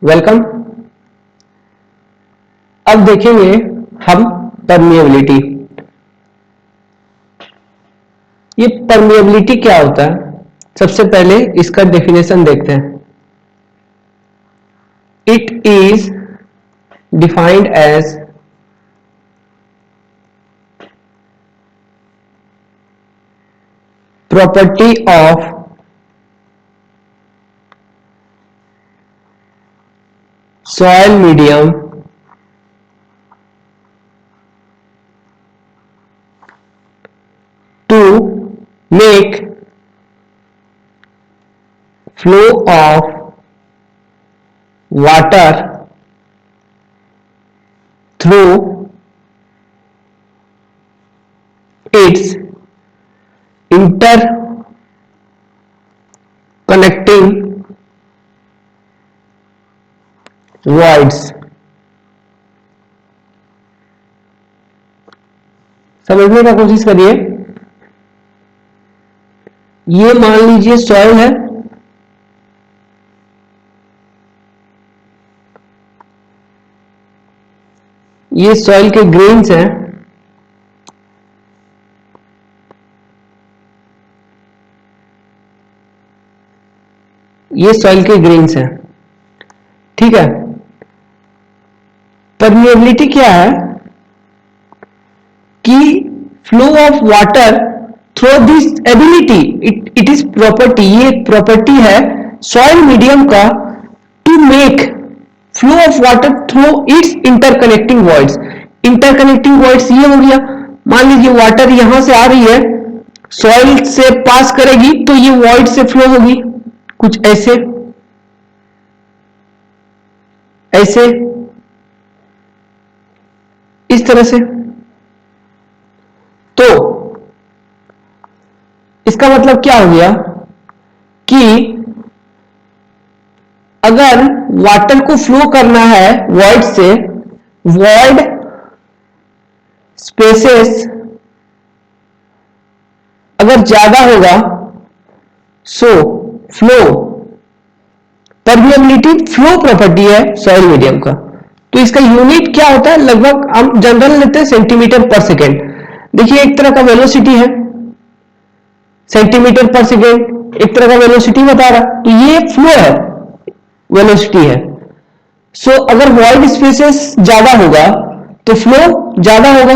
Welcome. अब देखेंगे हम परमिएबिलिटी। ये परमिएबिलिटी क्या होता है, सबसे पहले इसका डेफिनेशन देखते हैं। It is defined as property of soil medium to make flow of water through its interconnecting voids। समझने का कोशिश करिए। ये मान लीजिए सॉइल है, ये सॉइल के ग्रेन्स हैं, ये सॉइल के ग्रेन्स हैं, ठीक है। परमिएबिलिटी क्या है कि flow of water through this ability, it is property, ये प्रॉपर्टी है सॉइल मीडियम का to make flow of water through its interconnecting voids. Interconnecting voids ये हो गया, मान लीजिए वाटर यहां से आ रही है, सॉइल से पास करेगी तो ये वॉइड से फ्लो होगी, कुछ ऐसे ऐसे इस तरह से। तो इसका मतलब क्या हो गया कि अगर वाटर को फ्लो करना है वॉइड से, वॉइड स्पेसेस अगर ज्यादा होगा, so flow, permeability flow property है सॉइल मीडियम का। तो इसका यूनिट क्या होता है, लगभग हम जनरल लेते हैं सेंटीमीटर पर सेकेंड। देखिए एक तरह का वेलोसिटी है, सेंटीमीटर पर सेकेंड एक तरह का वेलोसिटी बता रहा, तो ये फ्लो है, वेलोसिटी है। सो अगर वॉइड स्पेसेस ज्यादा होगा तो फ्लो ज्यादा होगा,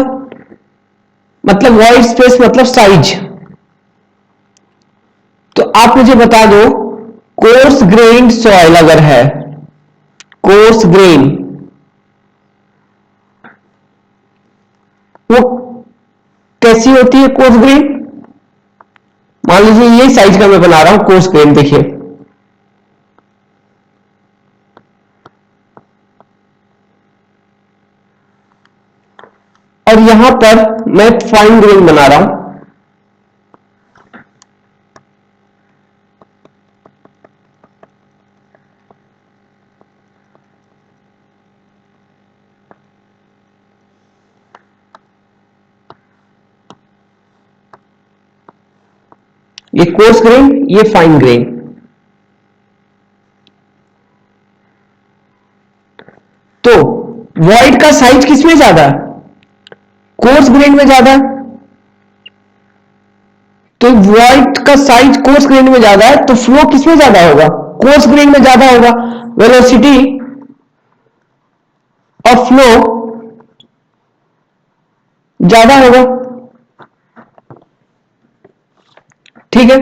मतलब वॉइड स्पेस मतलब साइज। तो आप मुझे बता दो, कोर्स ग्रेन्ड सॉइल अगर है, कोर्स ग्रेन, वो कैसी होती है कोर्स ग्रेन? मान लीजिए ये साइज का मैं बना रहा हूं कोर्स ग्रेन, देखिए और यहां पर मैं फाइन ग्रेन बना रहा हूं। ये कोर्स ग्रेन, ये फाइन ग्रेन। तो वॉइड का साइज किसमें ज्यादा है? कोर्स ग्रेन में ज्यादा है। तो वॉइड का साइज कोर्स ग्रेन में ज्यादा है, तो फ्लो किसमें ज्यादा होगा? कोर्स ग्रेन में ज्यादा होगा। वेलोसिटी ऑफ फ्लो ज्यादा होगा, ठीक है।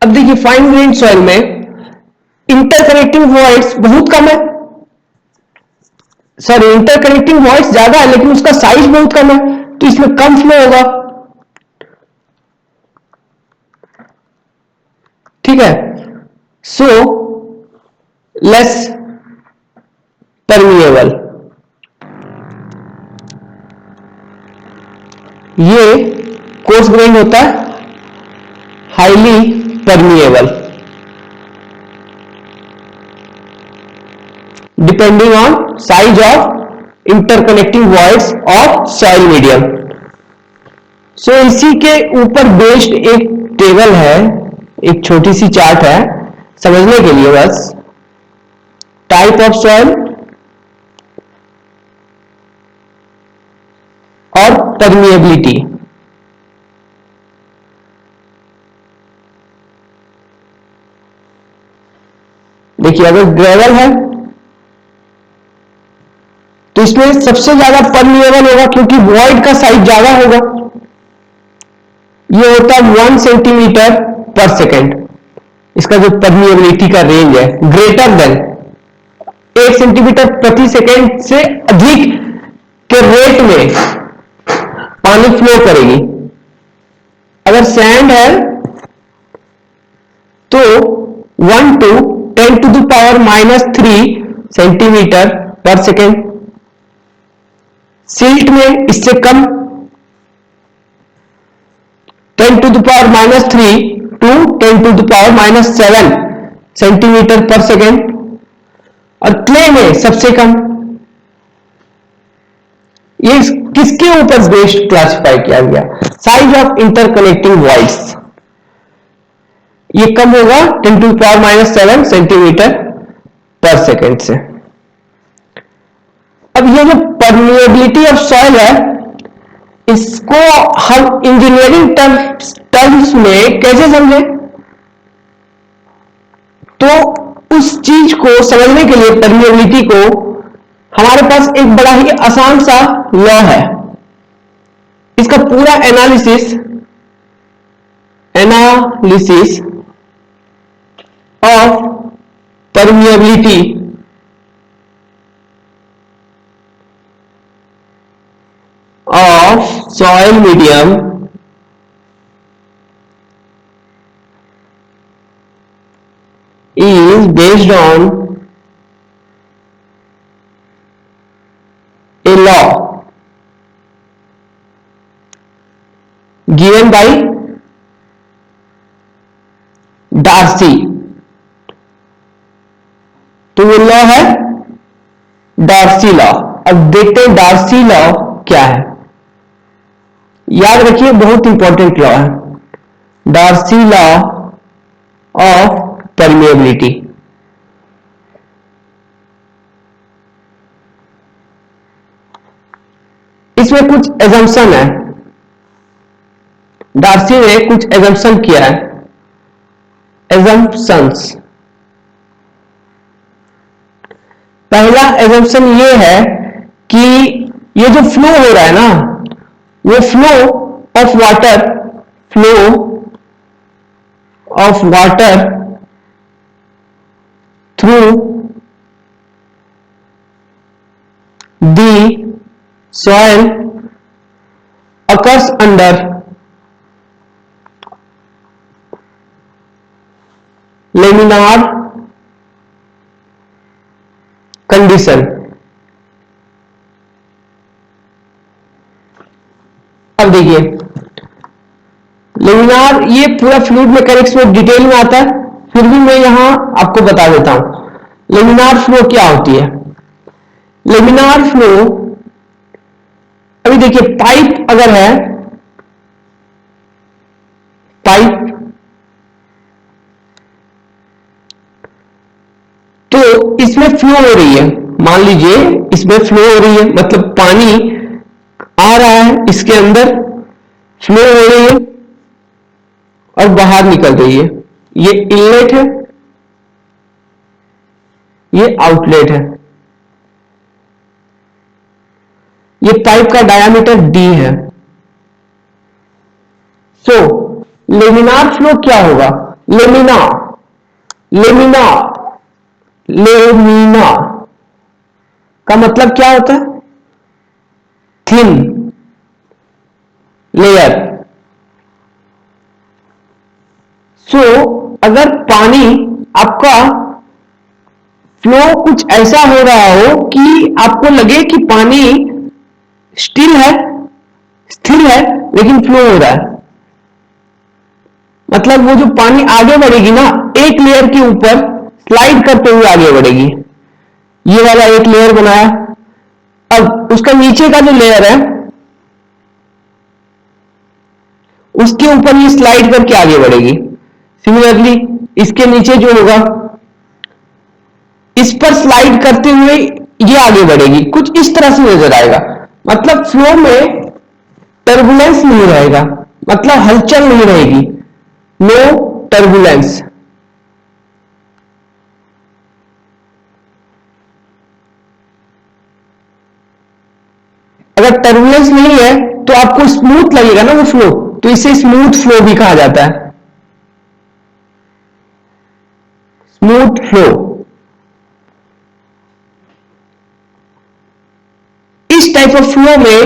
अब देखिए फाइन ग्रेन सॉइल में इंटरकनेक्टिंग वॉइड्स बहुत कम है, सॉरी इंटरकनेक्टिंग वॉइड्स ज्यादा है लेकिन उसका साइज बहुत कम है, तो इसमें कम फ्लो होगा, ठीक है। सो लेस परमिएबल, ये कोर्स ग्रेन होता है highly permeable, depending on size of interconnecting voids of soil medium. So इसी के ऊपर बेस्ड एक टेबल है, एक छोटी सी चार्ट है समझने के लिए बस। टाइप ऑफ सॉइल और परमिएबिलिटी। देखिए अगर ग्रेवल है तो इसमें सबसे ज्यादा परमिएबल होगा क्योंकि वॉइड का साइज ज्यादा होगा। ये होता है 1 सेंटीमीटर पर सेकेंड। इसका जो परमिएबिलिटी का रेंज है ग्रेटर देन 1 सेंटीमीटर प्रति सेकेंड से अधिक के रेट में पानी फ्लो करेगी। अगर सैंड है तो 1 to 10 to the power -3 centimetre पर सेकेंड। सिल्ट में इससे कम 10 to the power -3 to 10 to the power -7 centimetre पर सेकेंड। और क्ले में सबसे कम। ये किसके ऊपर बेस्ड क्लासिफाई किया गया? Size of interconnecting voids. ये कम होगा 10 to the power -7 सेंटीमीटर पर सेकेंड से। अब ये जो परमिएबिलिटी ऑफ सॉइल है इसको हम इंजीनियरिंग टर्म्स में कैसे समझे? तो उस चीज को समझने के लिए परमिएबिलिटी को हमारे पास एक बड़ा ही आसान सा लॉ है। इसका पूरा analysis of permeability of soil medium is based on a law given by Darcy. तो वो लॉ है डार्सी लॉ। अब देखते हैं डार्सी लॉ क्या है। याद रखिए बहुत इंपॉर्टेंट लॉ है डार्सी लॉ ऑफ परमिएबिलिटी। इसमें कुछ एजम्पशन है। डार्सी ने कुछ एजम्पशन किया है। एजम्पशंस। पहला एजम्पशन ये है कि ये जो फ्लो हो रहा है ना वो flow of water through the soil occurs under laminar condition। अब देखिए लेमिनार ये पूरा फ्लूइड मैकेनिक्स में डिटेल में आता है फिर भी मैं यहां आपको बता देता हूं लेमिनार फ्लो क्या होती है। लेमिनार फ्लो अभी देखिए पाइप अगर है पाइप तो इसमें फ्लो हो रही है। मान लीजिए इसमें फ्लो हो रही है मतलब पानी आ रहा है इसके अंदर फ्लो हो रही है और बाहर निकल रही है। ये इनलेट है ये आउटलेट है। ये पाइप का डायामीटर d है। सो लेमिनार फ्लो क्या होगा? लेमिना का मतलब क्या होता है? Thin layer. सो अगर पानी आपका फ्लो कुछ ऐसा हो रहा हो कि आपको लगे कि पानी स्थिर है लेकिन फ्लो हो रहा है मतलब वो जो पानी आगे बढ़ेगी ना एक लेयर के ऊपर स्लाइड करते हुए आगे बढ़ेगी। ये वाला एक लेयर बनाया। अब उसका नीचे का जो लेयर है उसके ऊपर ये स्लाइड करके आगे बढ़ेगी। सिमिलरली इसके नीचे जो होगा इस पर स्लाइड करते हुए ये आगे बढ़ेगी, कुछ इस तरह से नजर आएगा। मतलब फ्लो में टर्बुलेंस नहीं रहेगा, मतलब हलचल नहीं रहेगी, नो टर्बुलेंस। अगर टर्बुलेंस नहीं है तो आपको स्मूथ लगेगा ना वो फ्लो, तो इसे स्मूथ फ्लो भी कहा जाता है, स्मूथ फ्लो। इस टाइप ऑफ फ्लो में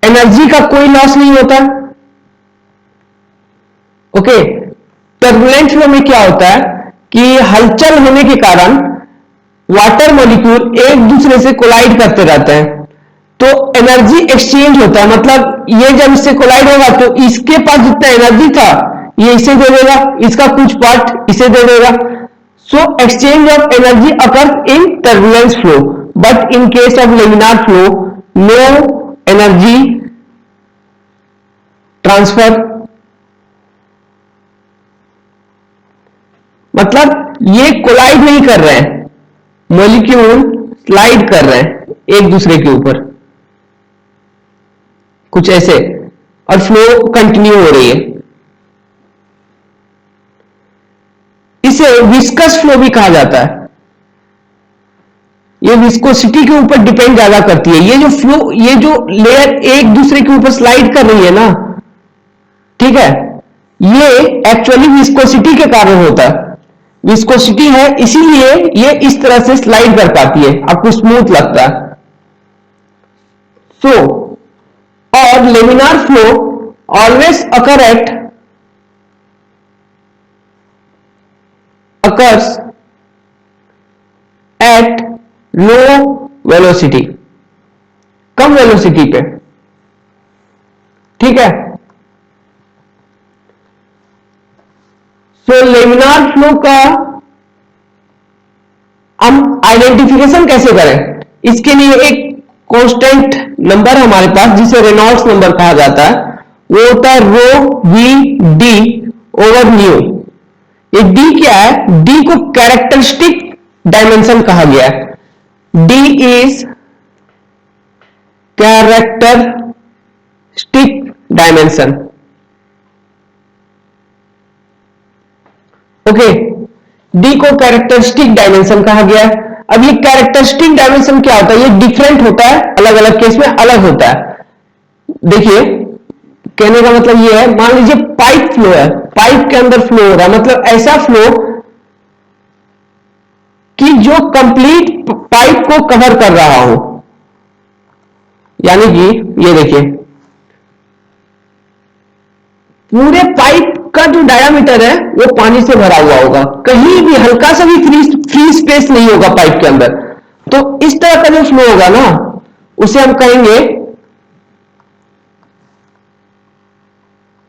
एनर्जी का कोई लॉस नहीं होता। ओके, टर्बुलेंट फ्लो में क्या होता है कि हलचल होने के कारण वाटर मॉलिक्यूल एक दूसरे से कोलाइड करते रहते हैं, तो एनर्जी एक्सचेंज होता है। मतलब ये जब इससे कोलाइड होगा तो इसके पास जितना एनर्जी था ये इसे दे देगा, इसका कुछ पार्ट इसे दे देगा। So exchange of energy occurs in turbulence flow, but in case of laminar flow no energy transfer. मतलब ये कोलाइड नहीं कर रहे हैं, मॉलिक्यूल स्लाइड कर रहे हैं एक दूसरे के ऊपर, कुछ ऐसे, और फ्लो कंटिन्यू हो रही है। इसे विस्कस फ्लो भी कहा जाता है। ये विस्कोसिटी के ऊपर डिपेंड ज्यादा करती है। ये जो फ्लो, ये जो लेयर एक दूसरे के ऊपर स्लाइड कर रही है ना, ठीक है, ये एक्चुअली विस्कोसिटी के कारण होता है। विस्कोसिटी है इसीलिए ये इस तरह से स्लाइड कर पाती है, आपको स्मूथ लगता है। सो और laminar flow always occurs at low velocity, come velocity पे, ठीक है। सो लेमिनार फ्लो का हम आइडेंटिफिकेशन कैसे करें, इसके लिए एक कांस्टेंट नंबर हमारे पास जिसे रेनॉल्ड्स नंबर कहा जाता है, वो होता है रो वी डी ओवर न्यू। ये डी क्या है, डी को कैरेक्टरिस्टिक डायमेंशन कहा गया है। D is characteristic dimension. Okay, D को कैरेक्टरिस्टिक डायमेंशन कहा गया है। अब ये कैरेक्टरिस्टिक डायमेंशन क्या होता है, ये डिफरेंट होता है, अलग अलग केस में अलग होता है। देखिए, कहने का मतलब ये है, मान लीजिए पाइप फ्लो है, पाइप के अंदर फ्लो हो रहा है, मतलब ऐसा फ्लो कि जो कंप्लीट पाइप को कवर कर रहा हो। यानी कि ये देखिए, पूरे पाइप का जो डायामीटर है वो पानी से भरा हुआ होगा, कहीं भी हल्का सा भी फ्री स्पेस नहीं होगा पाइप के अंदर। तो इस तरह का जो फ्लो होगा ना, उसे हम कहेंगे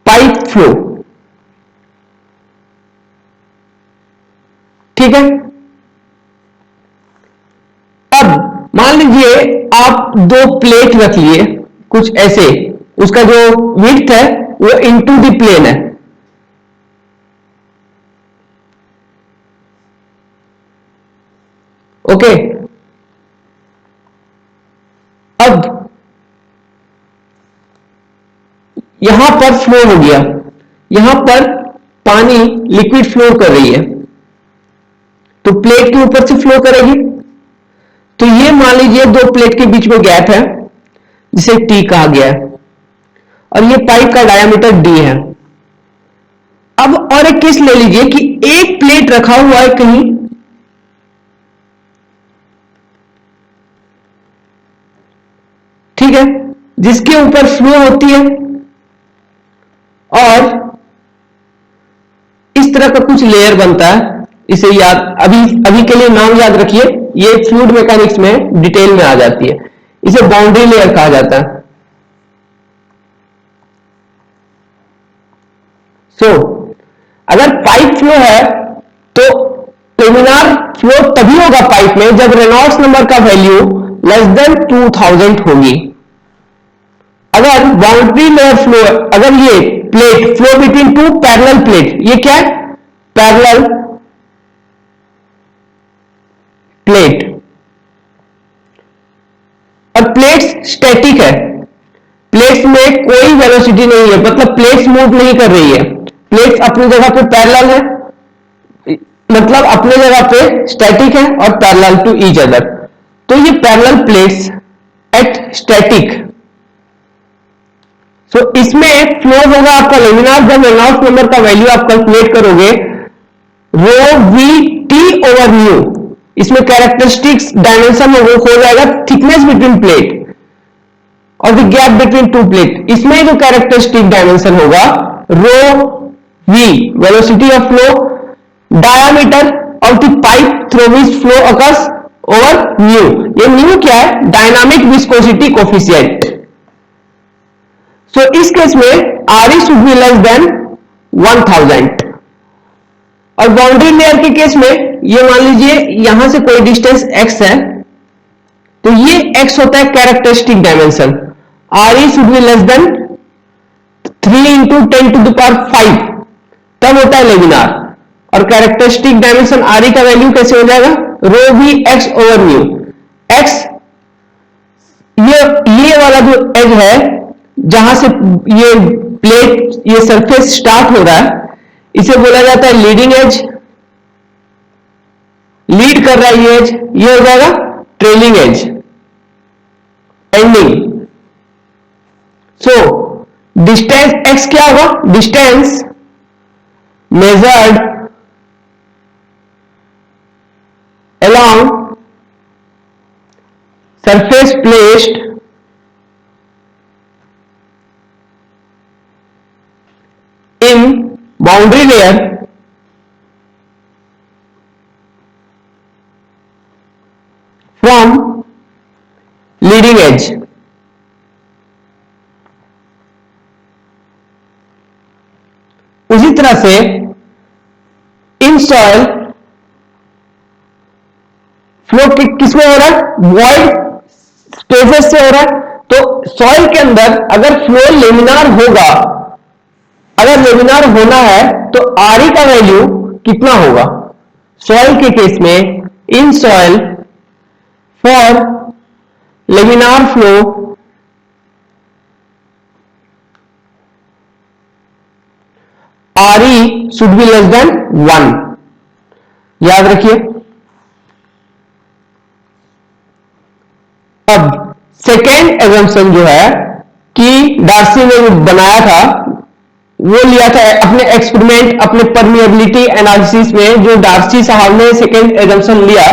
पाइप फ्लो, ठीक है। अब मान लीजिए आप दो प्लेट रख लिए कुछ ऐसे, उसका जो विड्थ है वो इनटू द प्लेन है, ओके। अब यहां पर फ्लो हो गया, यहां पर पानी लिक्विड फ्लो कर रही है, तो प्लेट के ऊपर से फ्लो करेगी। तो ये मान लीजिए दो प्लेट के बीच में गैप है जिसे टी कहा गया है, और ये पाइप का डायामीटर डी है। अब और एक केस ले लीजिए कि एक प्लेट रखा हुआ है कहीं, ठीक है, जिसके ऊपर फ्लो होती है, और इस तरह का कुछ लेयर बनता है। इसे याद अभी अभी के लिए नाम याद रखिए, ये फ्लूइड मैकेनिक्स में डिटेल में आ जाती है। इसे बाउंड्री लेयर कहा जाता है। सो अगर पाइप फ्लो है तो लेमिनार फ्लो तभी होगा पाइप में जब रेनॉल्ड्स नंबर का वैल्यू लेस देन 2000 होगी। अगर बाउंड्री लेयर फ्लो, अगर ये plate flow between two parallel plate, ये क्या है, पैरेलल प्लेट, और प्लेट्स स्टैटिक है, प्लेट्स में कोई वेलोसिटी नहीं है, मतलब प्लेट्स मूव नहीं कर रही है, प्लेट्स अपनी जगह पे पैरेलल है, मतलब अपने जगह पे स्टैटिक है और पैरेलल टू ईच अदर। तो ये parallel plates at static, so इसमें फ्लो होगा आपका लेमिनार, जब रेनॉल्ड्स नंबर का वैल्यू आप कैलकुलेट करोगे rho V T over nu, इसमें कैरेक्टरिस्टिक्स डायमेंशन हो जाएगा थिकनेस बिटवीन प्लेट और the gap between two plate. इसमें जो कैरेक्टरिस्टिक डायमेंशन होगा rho V velocity of flow, diameter of the pipe through which flow occurs over nu. ये nu क्या है? Dynamic viscosity coefficient. सो इस केस में are e should be less then 1000। और boundary layer के case में ये मान लीजिए यहां से कोई डिस्टेंस x है, तो ये x होता है characteristic dimension, R e should be less than 3 into 10 to the power 5, तब होता है लेमिनार। और कैरेक्टरिस्टिक डायमेंशन आर ई का वैल्यू कैसे हो जाएगा? Rho V X over nu. X ये वाला जो एज है जहां से ये प्लेट ये सरफेस स्टार्ट हो रहा है, इसे बोला जाता है लीडिंग एज, लीड कर रहा है ये एज, ये हो जाएगा trailing edge, ending. So distance x क्या होगा? Distance measured along surface placed in boundary layer from leading edge। उसी तरह से इन सॉइल फ्लो किसमें हो रहा है? वॉइड स्पेसेस से हो रहा है। तो सॉइल के अंदर अगर फ्लो लेमिनार होगा, अगर लेमिनार होना है तो आर ई का वैल्यू कितना होगा? सॉइल के केस में in soil for laminar flow are e should be less then 1, याद रखिए। अब सेकेंड एजम्पशन जो है कि डार्सी ने जो बनाया था वो लिया था अपने एक्सपेरिमेंट, अपने परमिएबिलिटी एनालिसिस में, जो डार्सी साहब ने सेकेंड एजम्पशन लिया,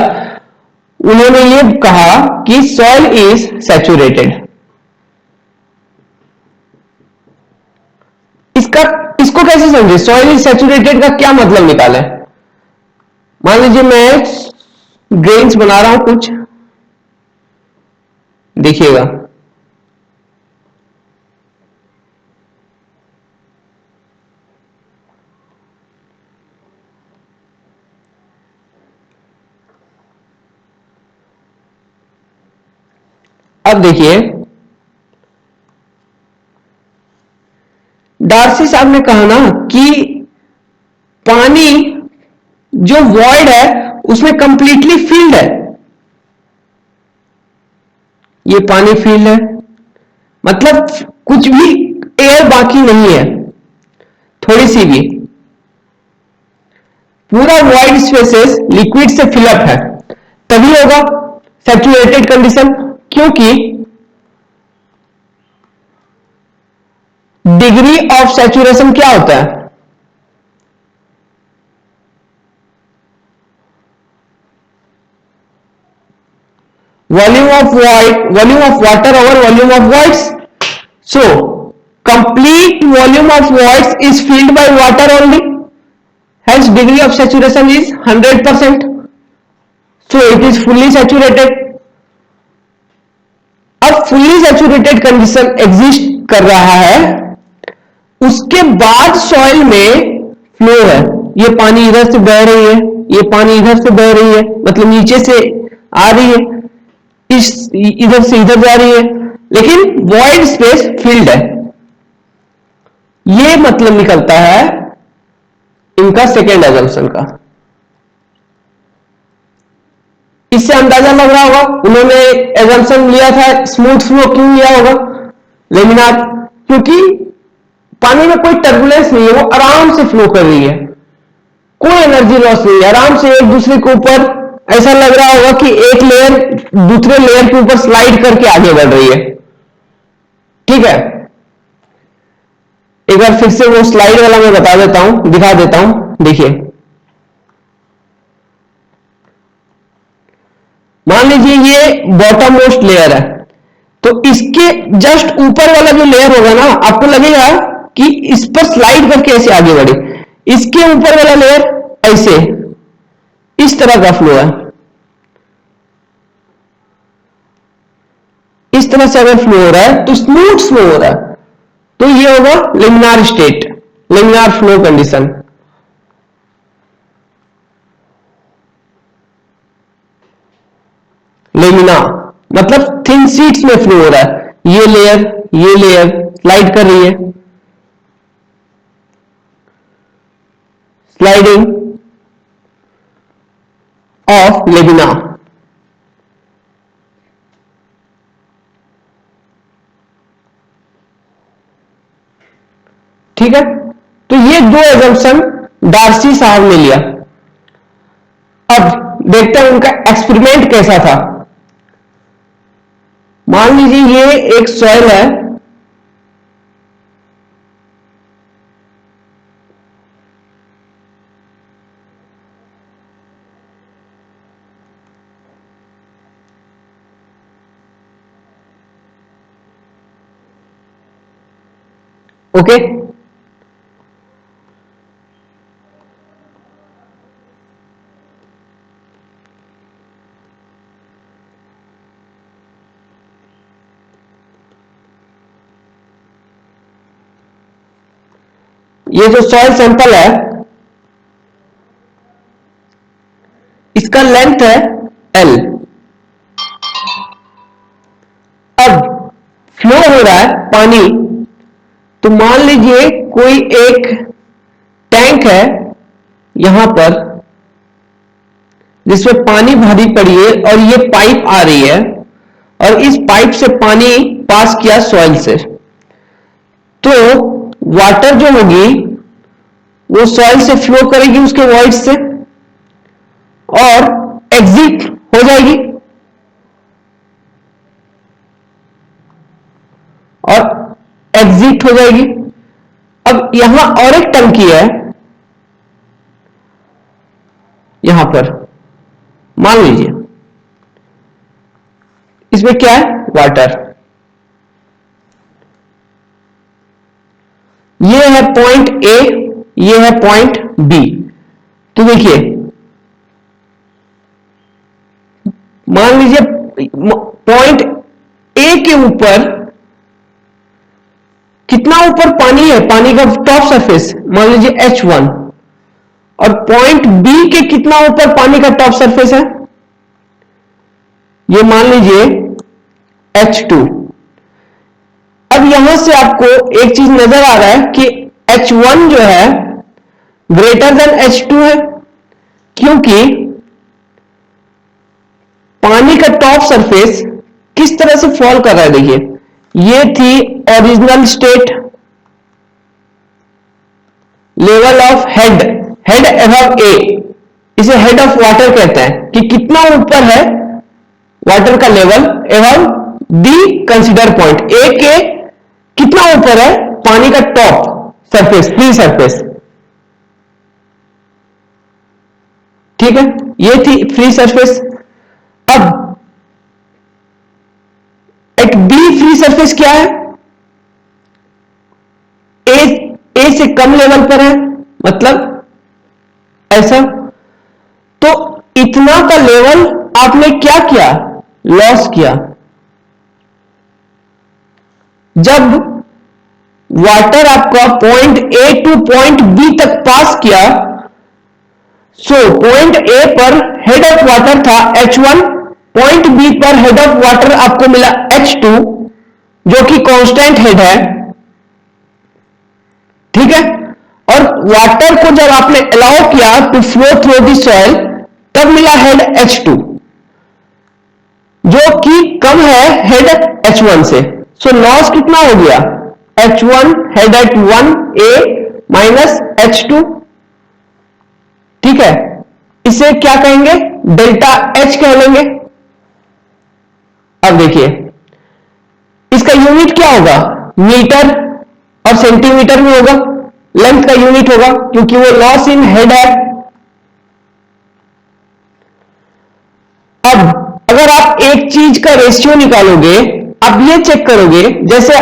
उन्होंने ये कहा कि सॉइल इज सैचुरेटेड। इसको कैसे समझे? सॉइल इज सैचुरेटेड का क्या मतलब निकाले? मान लीजिए मैं ग्रेन्स बना रहा हूं कुछ, देखिएगा अब देखिए डार्सी साहब ने कहा ना कि पानी जो वॉइड है उसमें कंप्लीटली फील्ड है, ये पानी फील्ड है, मतलब कुछ भी एयर बाकी नहीं है, थोड़ी सी भी, पूरा वॉइड स्पेसेस लिक्विड से फिलअप है, तभी होगा सैचुरेटेड कंडीशन। क्योंकि डिग्री ऑफ सैचुरेशन क्या होता है? Volume of water over volume of voids. So complete volume of voids is filled by water only, hence degree of saturation is 100%, so it is fully saturated। अब fully saturated condition exist कर रहा है, उसके बाद soil में flow है, ये पानी इधर से बह रही है, ये पानी इधर से बह रही है, मतलब नीचे से आ रही है, इस इधर से इधर जा रही है, लेकिन वॉइड स्पेस फील्ड है। ये मतलब निकलता है इनका सेकेंड एजम्पशन का। इससे अंदाजा लग रहा होगा उन्होंने एजम्पशन लिया था स्मूथ फ्लो, क्यों लिया होगा लेमिनार, क्योंकि पानी में कोई टर्बुलेंस नहीं है, वो आराम से फ्लो कर रही है, कोई एनर्जी लॉस नहीं है, आराम से एक दूसरे के ऊपर, ऐसा लग रहा होगा कि एक लेयर दूसरे लेयर के ऊपर स्लाइड करके आगे बढ़ रही है। ठीक है, एक बार फिर से वो स्लाइड वाला मैं बता देता हूं, दिखा देता हूं, देखिए मान लीजिए ये बॉटम मोस्ट लेयर है, तो इसके जस्ट ऊपर वाला जो लेयर होगा ना, आपको लगेगा कि इस पर स्लाइड करके ऐसे आगे बढ़े, इसके ऊपर वाला लेयर ऐसे इस तरह का फ्लो है, इस तरह से अगर फ्लो हो रहा है तो स्मूथ फ्लो हो रहा है, तो ये होगा laminar state, laminar flow condition. Lamina मतलब थिन शीट्स में फ्लो हो रहा है, ये लेयर स्लाइड कर रही है, स्लाइडिंग ऑफ लेमिना। ठीक है, तो ये दो एजम्पशन डार्सी साहब ने लिया। अब देखते हैं उनका एक्सपेरिमेंट कैसा था। मान लीजिए ये एक सॉइल है, ओके, ये जो सॉइल सैंपल है इसका लेंथ है L। अब फ्लो हो रहा है पानी, तो मान लीजिए कोई एक टैंक है यहां पर जिसमें पानी भरी पड़ी है और ये पाइप आ रही है और इस पाइप से पानी पास किया सॉइल से, तो वाटर जो होगी वो सॉइल से फ्लो करेगी उसके वॉइड से और एग्जिट हो जाएगी, और एग्जिट हो जाएगी। अब यहां और एक टंकी है, यहां पर मान लीजिए इसमें क्या है वाटर, ये है पॉइंट ए, ये है पॉइंट बी। तो देखिए मान लीजिए पॉइंट ए के ऊपर कितना ऊपर पानी है, पानी का टॉप सरफेस मान लीजिए H1, और पॉइंट बी के कितना ऊपर पानी का टॉप सरफेस है, ये मान लीजिए H2। अब यहां से आपको एक चीज नजर आ रहा है कि H1 जो है ग्रेटर देन H2 है, क्योंकि पानी का टॉप सरफेस किस तरह से फॉल कर रहा है, देखिए ये थी original state, level of head, head above A, इसे हेड ऑफ वाटर कहते हैं कि कितना ऊपर है वाटर का level above the consider point, A के कितना ऊपर है पानी का टॉप सरफेस, फ्री सरफेस। ठीक है, ये थी फ्री सरफेस। अब एट बी फ्री सरफेस क्या है, ए से कम लेवल पर है, मतलब ऐसा, तो इतना का लेवल आपने क्या किया, लॉस किया। जब वाटर आपका point A to point B तक पास किया, सो पॉइंट ए पर हेड ऑफ वाटर था H1, पॉइंट बी पर हेड ऑफ वाटर आपको मिला H2 जो कि कांस्टेंट हेड है। ठीक है, और वाटर को जब आपने अलाउ किया to flow through the soil तब मिला हेड H2, जो कि कम है हेड H1 से। सो लॉस कितना हो गया, H1 head at 1A minus H2। ठीक है, इसे क्या कहेंगे, डेल्टा H कह लेंगे। अब देखिए इसका यूनिट क्या होगा, मीटर और सेंटीमीटर में होगा, लेंथ का यूनिट होगा क्योंकि वो लॉस इन हेड है। अब अगर आप एक चीज का रेशियो निकालोगे, आप ये चेक करोगे जैसे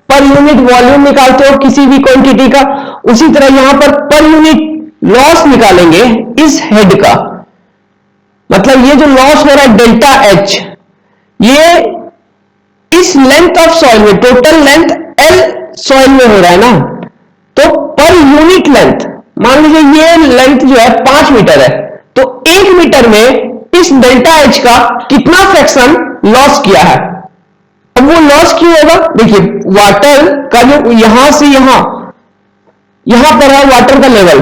पर यूनिट वॉल्यूम निकालते हो किसी भी क्वांटिटी का, उसी तरह यहां पर यूनिट लॉस निकालेंगे इस हेड का। मतलब ये जो लॉस हो रहा है डेल्टा H, ये इस लेंथ ऑफ सॉइल में, टोटल लेंथ L सॉइल में हो रहा है ना, तो पर यूनिट लेंथ, मान लीजिए ये लेंथ जो है 5 मीटर है, तो 1 मीटर में इस डेल्टा H का कितना फ्रैक्शन लॉस किया है। अब वो लॉस क्यों होगा, देखिए वाटर का जो यहां से यहां पर है वाटर का लेवल,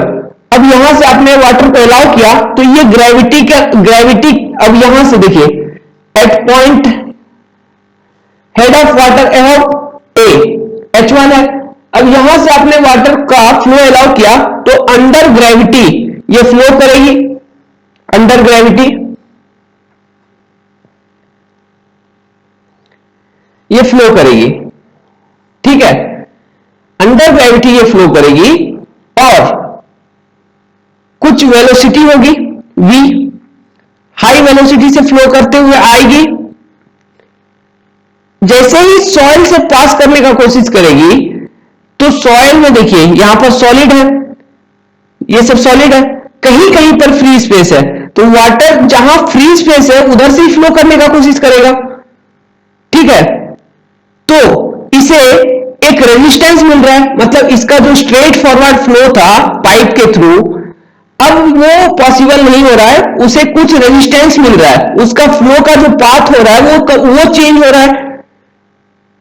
अब यहां से आपने वाटर को अलाउ किया तो ये ग्रेविटी अब यहां से देखिए at point head of water about a H1 है, अब यहां से आपने वाटर का फ्लो अलाउ किया तो अंडर ग्रेविटी ये फ्लो करेगी, अंडर ग्रेविटी ये फ्लो करेगी। ठीक है, अंडर ग्रेविटी ये फ्लो करेगी और कुछ वेलोसिटी होगी v, हाई वेलोसिटी से फ्लो करते हुए आएगी, जैसे ही सॉइल से पास करने का कोशिश करेगी तो सॉइल में देखिए यहां पर सॉलिड है, ये सब सॉलिड है, कहीं कहीं पर फ्री स्पेस है, तो वाटर जहां फ्री स्पेस है उधर से ही फ्लो करने का कोशिश करेगा। ठीक है, तो इसे एक रेजिस्टेंस मिल रहा है, मतलब इसका जो स्ट्रेट फॉरवर्ड फ्लो था पाइप के थ्रू, अब वो पॉसिबल नहीं हो रहा है, उसे कुछ रेजिस्टेंस मिल रहा है, उसका फ्लो का जो पाथ हो रहा है वो चेंज हो रहा है।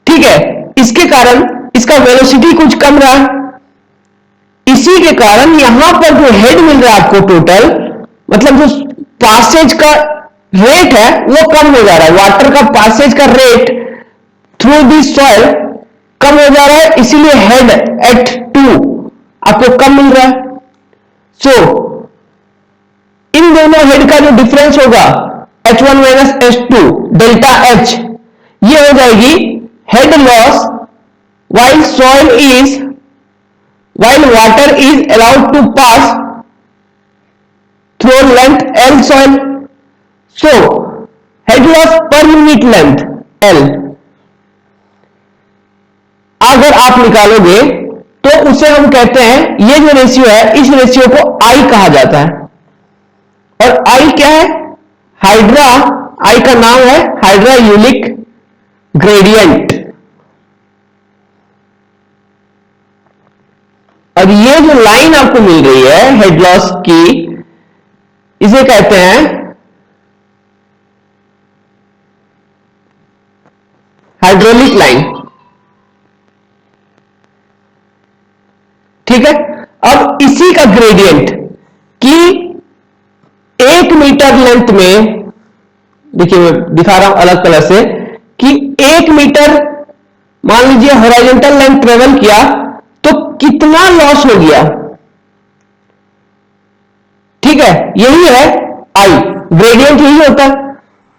ठीक है, इसके कारण इसका वेलोसिटी कुछ कम रहा है, इसी के कारण यहां पर जो हेड मिल रहा है आपको टोटल, मतलब जो पासेज का रेट है वो कम हो जा रहा है, वाटर का पासेज का रेट थ्रू दिस सॉइल कम हो जा रहा है, इसीलिए हेड एट 2 आपको कम मिल रहा है। सो इन दोनों हेड का जो डिफरेंस होगा H1 minus H2 delta H, ये हो जाएगी head loss while soil is while water is allowed to pass through length L soil. So head loss per unit length L अगर आप निकालोगे तो उसे हम कहते हैं, ये जो रेशियो है इस रेशियो को I कहा जाता है। और I क्या है, हाइड्रा, I का नाम है हाइड्रा यूनिक ग्रेडियंट। और ये जो लाइन आपको मिल रही है हेड लॉस की, इसे कहते हैं हाइड्रोलिक लाइन। ठीक है, अब इसी का ग्रेडियंट कि 1 मीटर लेंथ में, देखिए मैं दिखा रहा हूं अलग कलर से, कि 1 मीटर मान लीजिए हॉरिजॉन्टल लेंथ ट्रेवल किया तो कितना लॉस हो गया। ठीक है, यही है आई, ग्रेडियंट यही होता है,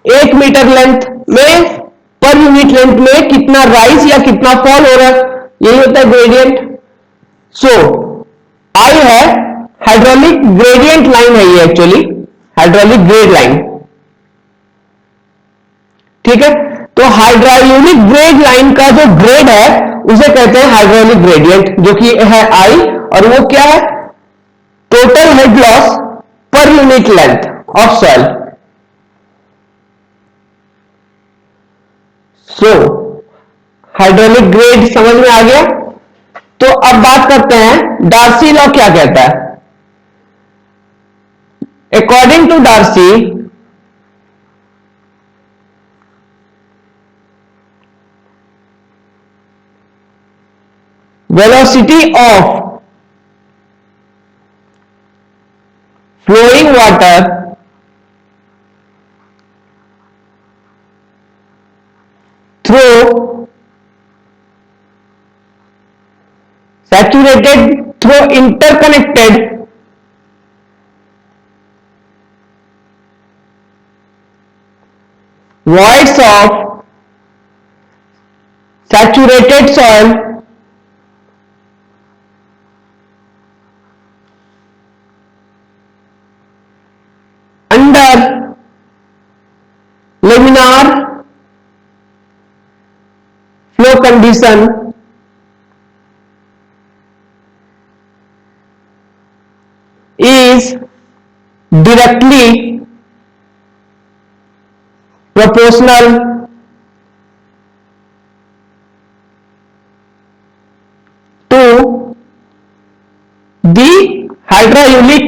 1 मीटर लेंथ में पर यूनिट लेंथ में कितना राइज या कितना फॉल हो रहा है, यही होता है ग्रेडियंट। सो आई है हाइड्रोलिक ग्रेडियंट लाइन है, ये एक्चुअली हाइड्रोलिक ग्रेड लाइन। ठीक है, तो हाइड्रोलिक ग्रेड लाइन का जो ग्रेड है उसे कहते हैं हाइड्रोलिक ग्रेडियंट, जो कि है आई, और वो क्या है, total head loss per unit length of soil. So hydraulic grade समझ में आ गया। तो अब बात करते हैं डार्सी लॉ क्या कहता है। According to Darcy, velocity of flowing water through interconnected voids of saturated soil under laminar flow condition is directly proportional to the hydraulic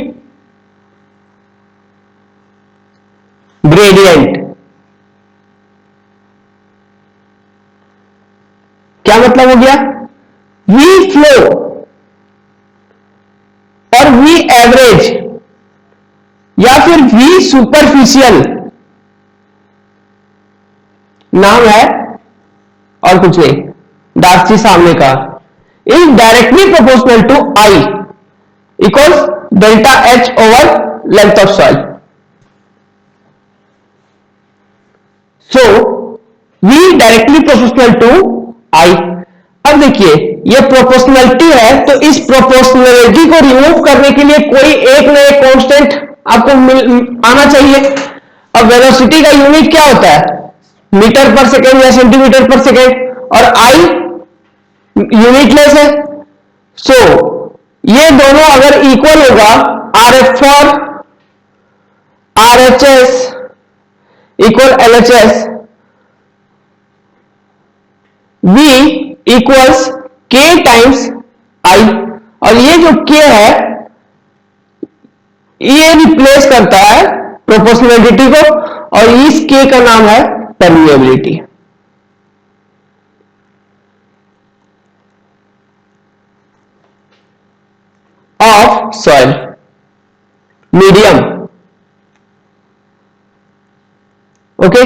gradient। क्या मतलब हो गया? वी फ्लो और वी एवरेज या फिर वी सुपरफिशियल नाम है और कुछ नहीं, डार्सी सामने का, is directly proportional to I equals delta H over length of soil. So V directly proportional to I. अब देखिए ये प्रोपोर्शनलिटी है, तो इस प्रोपोर्शनलिटी को रिमूव करने के लिए कोई एक न एक कांस्टेंट आपको आना चाहिए। अब वेलोसिटी का यूनिट क्या होता है? मीटर पर सेकेंड या सेंटीमीटर पर सेकेंड, और आई यूनिटलेस है। सो ये दोनों अगर इक्वल होगा, R F for R H S equal L H S, V equals K times I, और ये जो K है ये रिप्लेस करता है प्रोपोर्शनलिटी को, और इस K का नाम है permeability of soil medium. Okay,